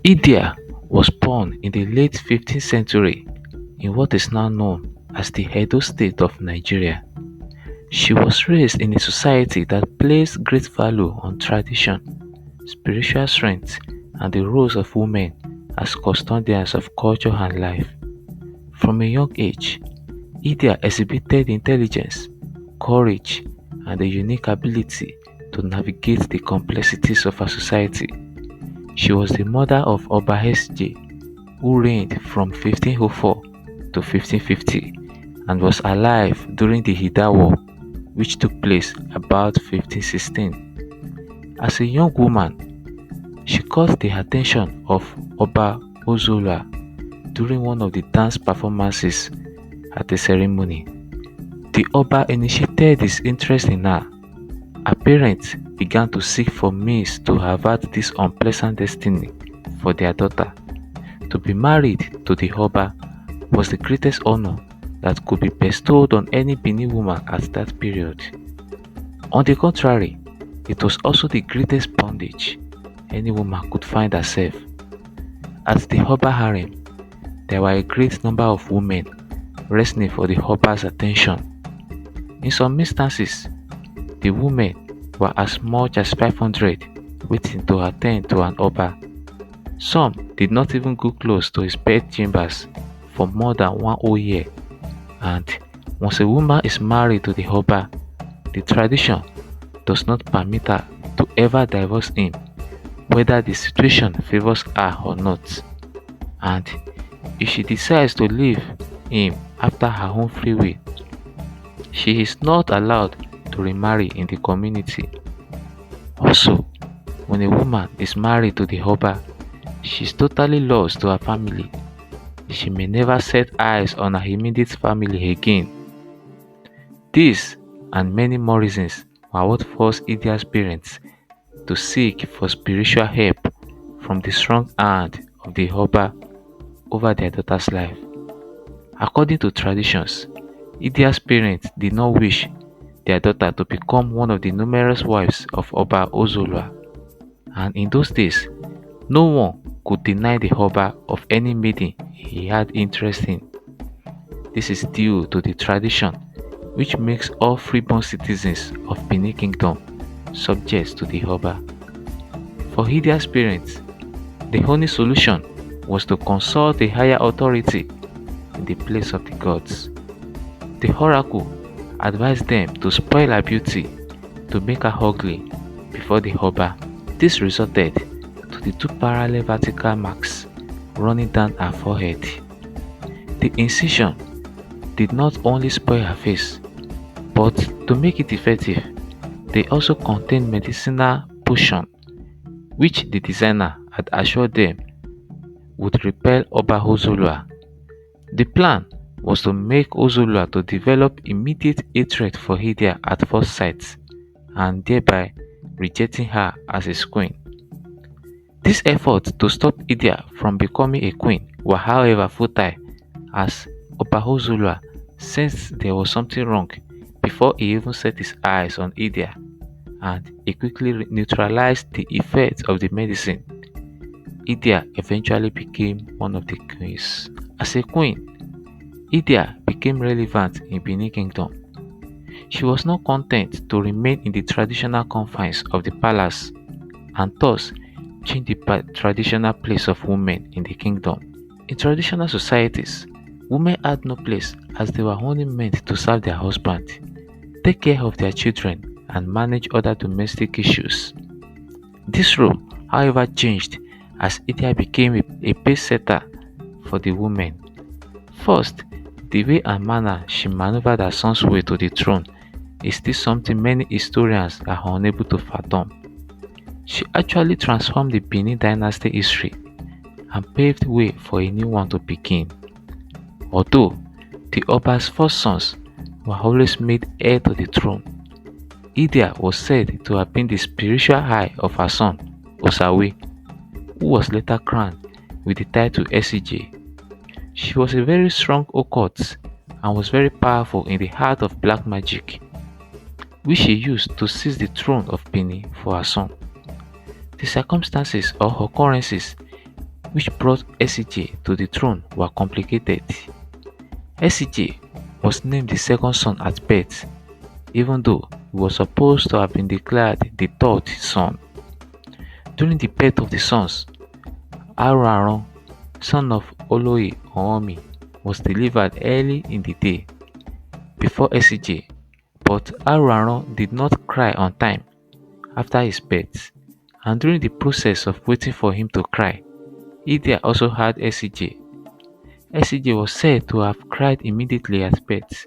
Idia was born in the late 15th century in what is now known as the Edo state of Nigeria. She was raised in a society that placed great value on tradition, spiritual strength, and the roles of women as custodians of culture and life. From a young age, Idia exhibited intelligence, courage, and a unique ability to navigate the complexities of her society. She was the mother of Oba Esigie, who reigned from 1504 to 1550 and was alive during the Idah War, which took place about 1516. As a young woman, she caught the attention of Oba Ozula during one of the dance performances at a ceremony. The Oba initiated his interest in her. Her parents began to seek for means to avert this unpleasant destiny for their daughter. To be married to the Oba was the greatest honor that could be bestowed on any Benin woman at that period. On the contrary, it was also the greatest bondage any woman could find herself. At the Oba harem, there were a great number of women wrestling for the Oba's attention. In some instances, the women were as much as 500 waiting to attend to an Oba. Some did not even go close to his bedchambers for more than one whole year, and once a woman is married to the Oba, the tradition does not permit her to ever divorce him, whether the situation favors her or not. And if she decides to leave him after her own free will, she is not allowed to remarry in the community. Also, when a woman is married to the Oba, she is totally lost to her family. She may never set eyes on her immediate family again. This and many more reasons were what forced Idia's parents to seek for spiritual help from the strong hand of the Oba over their daughter's life. According to traditions, Idia's parents did not wish their daughter to become one of the numerous wives of Oba Ozolwa, and in those days, no one could deny the Oba of any maiden he had interest in. This is due to the tradition which makes all freeborn citizens of Benin Kingdom subject to the Oba. For Idia's parents, the only solution was to consult a higher authority in the place of the gods. The oracle advised them to spoil her beauty to make her ugly before the Oba. This resulted to the two parallel vertical marks running down her forehead. The incision did not only spoil her face, but to make it effective, they also contained medicinal potion which the designer had assured them would repel Oba Ozolwa. The plan was to make Ozolwa to develop immediate hatred for Idia at first sight, and thereby rejecting her as his queen. This effort to stop Idia from becoming a queen were however futile, as Oba Ozolwa sensed there was something wrong before he even set his eyes on Idia, and he quickly neutralized the effects of the medicine. Idia eventually became one of the queens. As a queen, Idia became relevant in Benin Kingdom. She was not content to remain in the traditional confines of the palace, and thus changed the traditional place of women in the kingdom. In traditional societies, women had no place, as they were only meant to serve their husband, take care of their children, and manage other domestic issues. This role, however, changed as Idia became a pace setter for the women. First, the way and manner she maneuvered her son's way to the throne is still something many historians are unable to fathom. She actually transformed the Benin dynasty history and paved way for a new one to begin. Although the Oba's first sons were always made heir to the throne, Idia was said to have been the spiritual eye of her son, Osawe, who was later crowned with the title Esigie. She was a very strong occult and was very powerful in the art of black magic, which she used to seize the throne of Benin for her son. The circumstances or occurrences which brought Esigie to the throne were complicated. Esigie was named the second son at birth, even though he was supposed to have been declared the third son. During the birth of the sons, Araron, son of Oloye Oomi, was delivered early in the day before Esigie, but Araron did not cry on time after his birth, and during the process of waiting for him to cry, Idia also had Esigie. Esigie was said to have cried immediately at birth,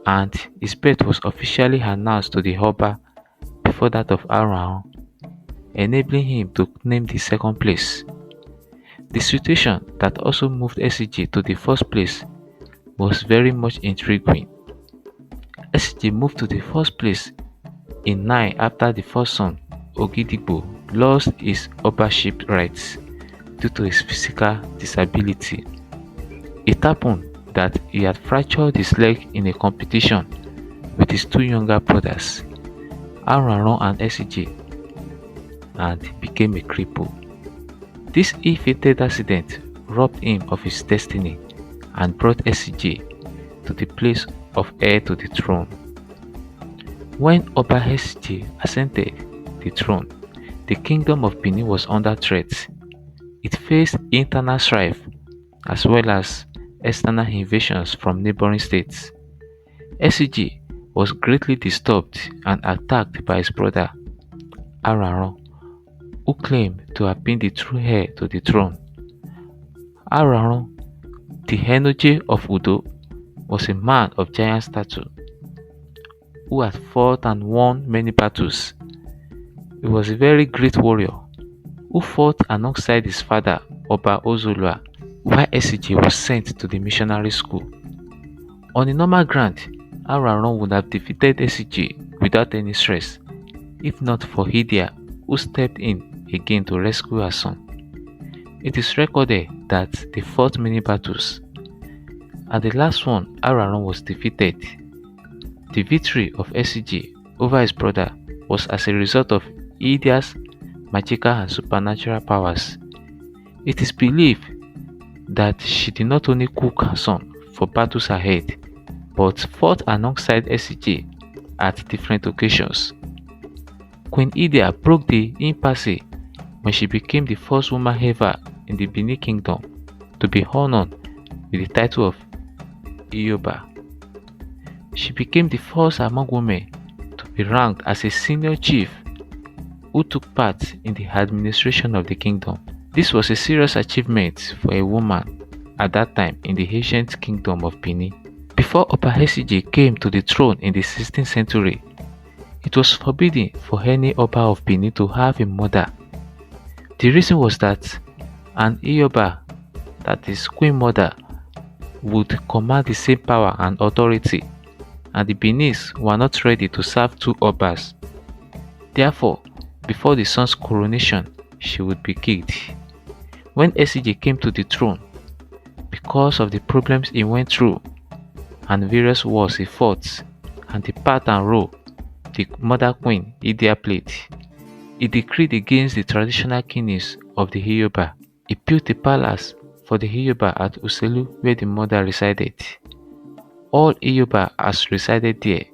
and his birth was officially announced to the Oba before that of Araron, enabling him to name the second place. The situation that also moved Esigie to the first place was very much intriguing. Esigie moved to the first place in 9 after the first son, Ogidigbo, lost his Obaship rights due to his physical disability. It happened that he had fractured his leg in a competition with his two younger brothers, Araron and Esigie, and became a cripple. This ill-fated accident robbed him of his destiny and brought Esigie to the place of heir to the throne. When Oba Esigie ascended the throne, the kingdom of Benin was under threat. It faced internal strife as well as external invasions from neighboring states. Esigie was greatly disturbed and attacked by his brother Araron, who claimed to have been the true heir to the throne. Araron, the Enoje of Udo, was a man of giant stature who had fought and won many battles. He was a very great warrior who fought alongside his father Oba Ozolua while Esigie was sent to the missionary school. On a normal ground, Araron would have defeated Esigie without any stress, if not for Idia, who stepped in again to rescue her son. It is recorded that they fought many battles. At the last one, Araron was defeated. The victory of Esigie over his brother was as a result of Idia's magical and supernatural powers. It is believed that she did not only cook her son for battles ahead, but fought alongside Esigie at different occasions. Queen Idia broke the impasse when she became the first woman ever in the Benin Kingdom to be honored with the title of Iyoba. She became the first among women to be ranked as a senior chief who took part in the administration of the kingdom. This was a serious achievement for a woman at that time in the ancient kingdom of Benin. Before Oba Esigie came to the throne in the 16th century, it was forbidden for any Oba of Benin to have a mother. The reason was that an Iyoba, that is Queen Mother, would command the same power and authority, and the Benis were not ready to serve two Obas. Therefore, before the son's coronation, she would be killed. When Esigie came to the throne, because of the problems he went through and various wars he fought, and the part and role the mother queen Idia played, he decreed against the traditional kings of the Iyoba. He built a palace for the Iyoba at Uselu where the mother resided. All Iyoba has resided there,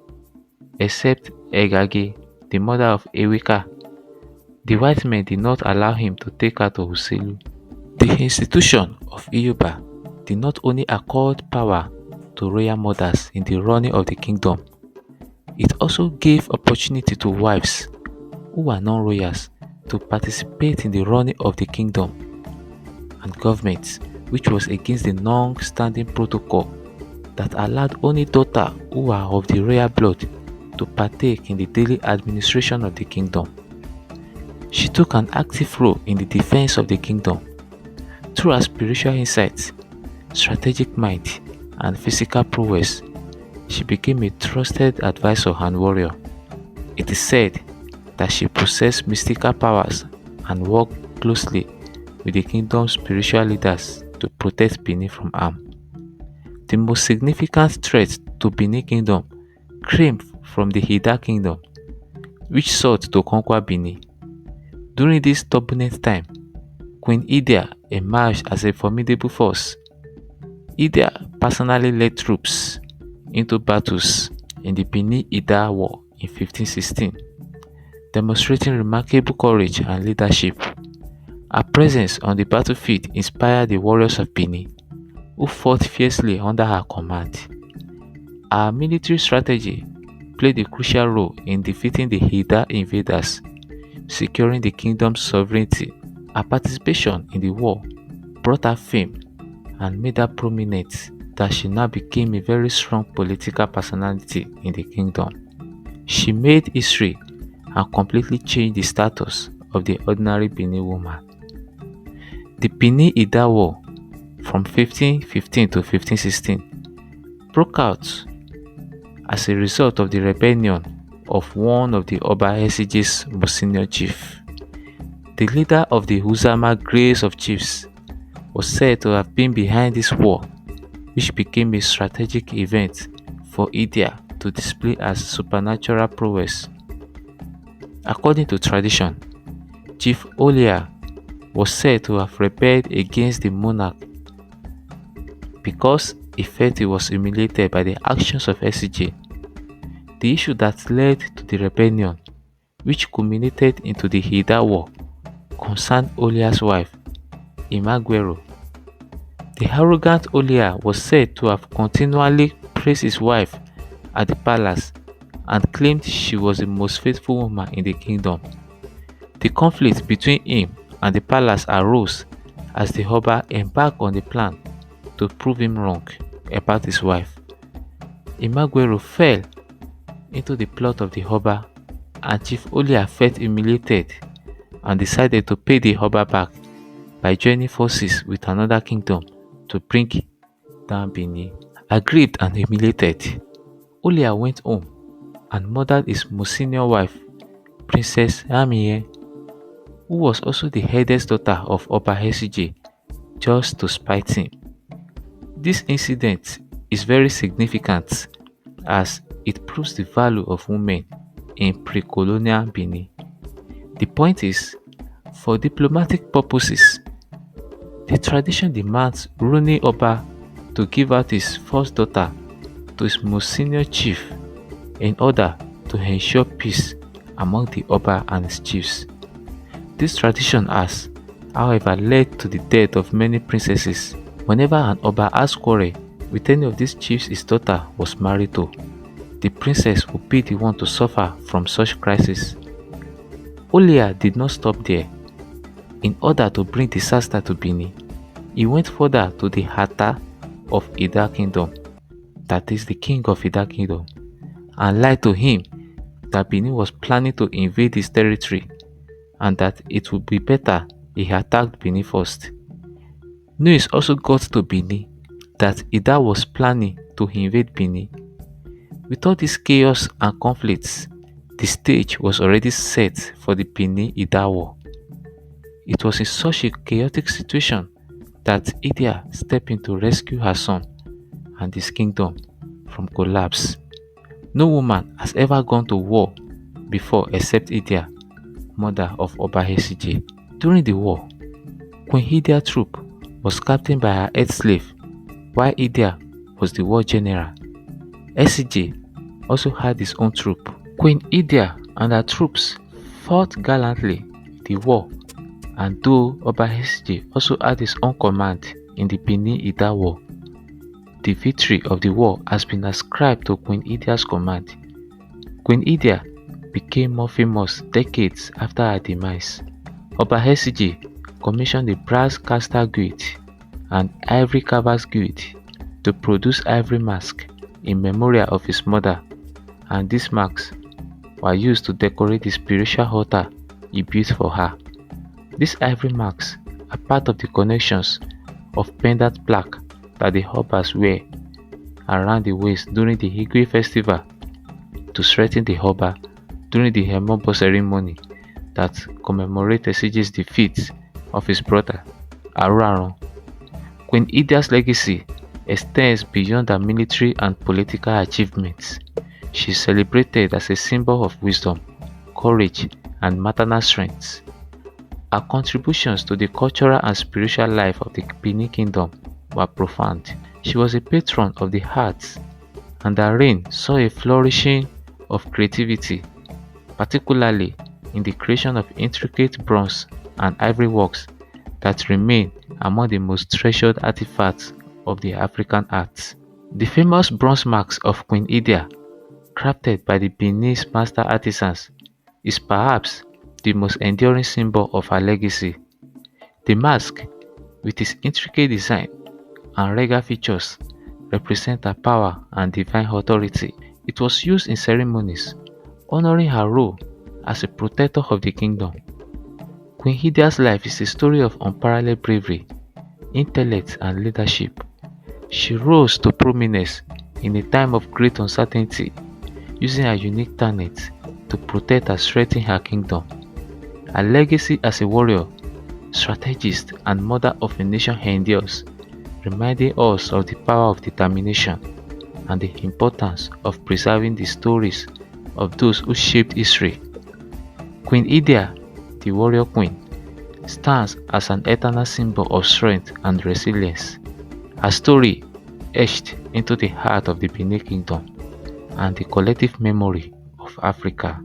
except Egage, the mother of Eweka. The white men did not allow him to take her to Uselu. The institution of Iyoba did not only accord power to royal mothers in the running of the kingdom, it also gave opportunity to wives who were non-royals to participate in the running of the kingdom and government, which was against the long-standing protocol that allowed only daughters who were of the royal blood to partake in the daily administration of the kingdom. She took an active role in the defense of the kingdom. Through her spiritual insight, strategic mind, and physical prowess, she became a trusted advisor and warrior. It is said that she possessed mystical powers and worked closely with the kingdom's spiritual leaders to protect Benin from harm. The most significant threat to Benin Kingdom came from the Idah Kingdom, which sought to conquer Benin. During this turbulent time, Queen Idia emerged as a formidable force. Idia personally led troops into battles in the Benin Idah War in 1516, demonstrating remarkable courage and leadership. Her presence on the battlefield inspired the warriors of Benin, who fought fiercely under her command. Her military strategy played a crucial role in defeating the Idah invaders, securing the kingdom's sovereignty. Her participation in the war brought her fame and made her prominent that she now became a very strong political personality in the kingdom. She made history and completely changed the status of the ordinary Benin woman. The Benin Idah War from 1515 to 1516 broke out as a result of the rebellion of one of the Oba Esigie's most senior chief. The leader of the Uzama Grace of Chiefs was said to have been behind this war, which became a strategic event for Idia to display her supernatural prowess. According to tradition, Chief Olia was said to have rebelled against the monarch because he felt he was humiliated by the actions of Esigie. The issue that led to the rebellion, which culminated into the Idah War, concerned Olia's wife, Imaguero. The arrogant Olia was said to have continually praised his wife at the palace and claimed she was the most faithful woman in the kingdom. The conflict between him and the palace arose as the Oba embarked on a plan to prove him wrong about his wife. Imaguero fell into the plot of the Oba, and Chief Olia felt humiliated and decided to pay the Oba back by joining forces with another kingdom to bring down Benin. Aggrieved and humiliated, Olia went home and murdered his most senior wife, Princess Amie, who was also the eldest daughter of Oba Esigie, just to spite him. This incident is very significant as it proves the value of women in pre-colonial Benin. The point is, for diplomatic purposes, the tradition demands Runi Oba to give out his first daughter to his most senior chief in order to ensure peace among the Oba and his chiefs. This tradition has, however, led to the death of many princesses. Whenever an Oba has quarrel with any of these chiefs his daughter was married to, the princess would be the one to suffer from such crisis. Olia did not stop there. In order to bring disaster to Benin, he went further to the Hata of Idah Kingdom, that is the king of Idah Kingdom, and lied to him that Benin was planning to invade his territory and that it would be better he attacked Benin first. News also got to Benin that Idah was planning to invade Benin. With all this chaos and conflicts, the stage was already set for the Benin Idah War. It was in such a chaotic situation that Idia stepped in to rescue her son and his kingdom from collapse. No woman has ever gone to war before except Idia, mother of Oba Esigie. During the war, Queen Idia's troop was captained by her head slave, while Idia was the war general. Esigie also had his own troop. Queen Idia and her troops fought gallantly in the war, and though Oba Esigie also had his own command in the Benin Idah War, the victory of the war has been ascribed to Queen Idia's command. Queen Idia became more famous decades after her demise. Oba Esigie commissioned the brass caster guild and ivory carver's guild to produce Ivory Mask in memorial of his mother, and these masks were used to decorate the spiritual altar he built for her. These ivory masks are part of the connections of pendant plaque that the Obas wear around the waist during the Igwe festival to strengthen the Oba during the Hemobo ceremony that commemorates Esigie's defeat of his brother Aruaron. Queen Idia's legacy extends beyond her military and political achievements. She is celebrated as a symbol of wisdom, courage, and maternal strength. Her contributions to the cultural and spiritual life of the Benin Kingdom were profound. She was a patron of the arts, and her reign saw a flourishing of creativity, particularly in the creation of intricate bronze and ivory works that remain among the most treasured artifacts of the African arts. The famous bronze masks of Queen Idia, crafted by the Beninese master artisans, is perhaps the most enduring symbol of her legacy. The mask, with its intricate design and regal features, represents her power and divine authority. It was used in ceremonies honoring her role as a protector of the kingdom. Queen Idia's life is a story of unparalleled bravery, intellect, and leadership. She rose to prominence in a time of great uncertainty, using her unique talent to protect and strengthen her kingdom. Her legacy as a warrior, strategist, and mother of a nation endures, reminding us of the power of determination and the importance of preserving the stories of those who shaped history. Queen Idia, the warrior queen, stands as an eternal symbol of strength and resilience. Her story etched into the heart of the Benin Kingdom and the collective memory of Africa.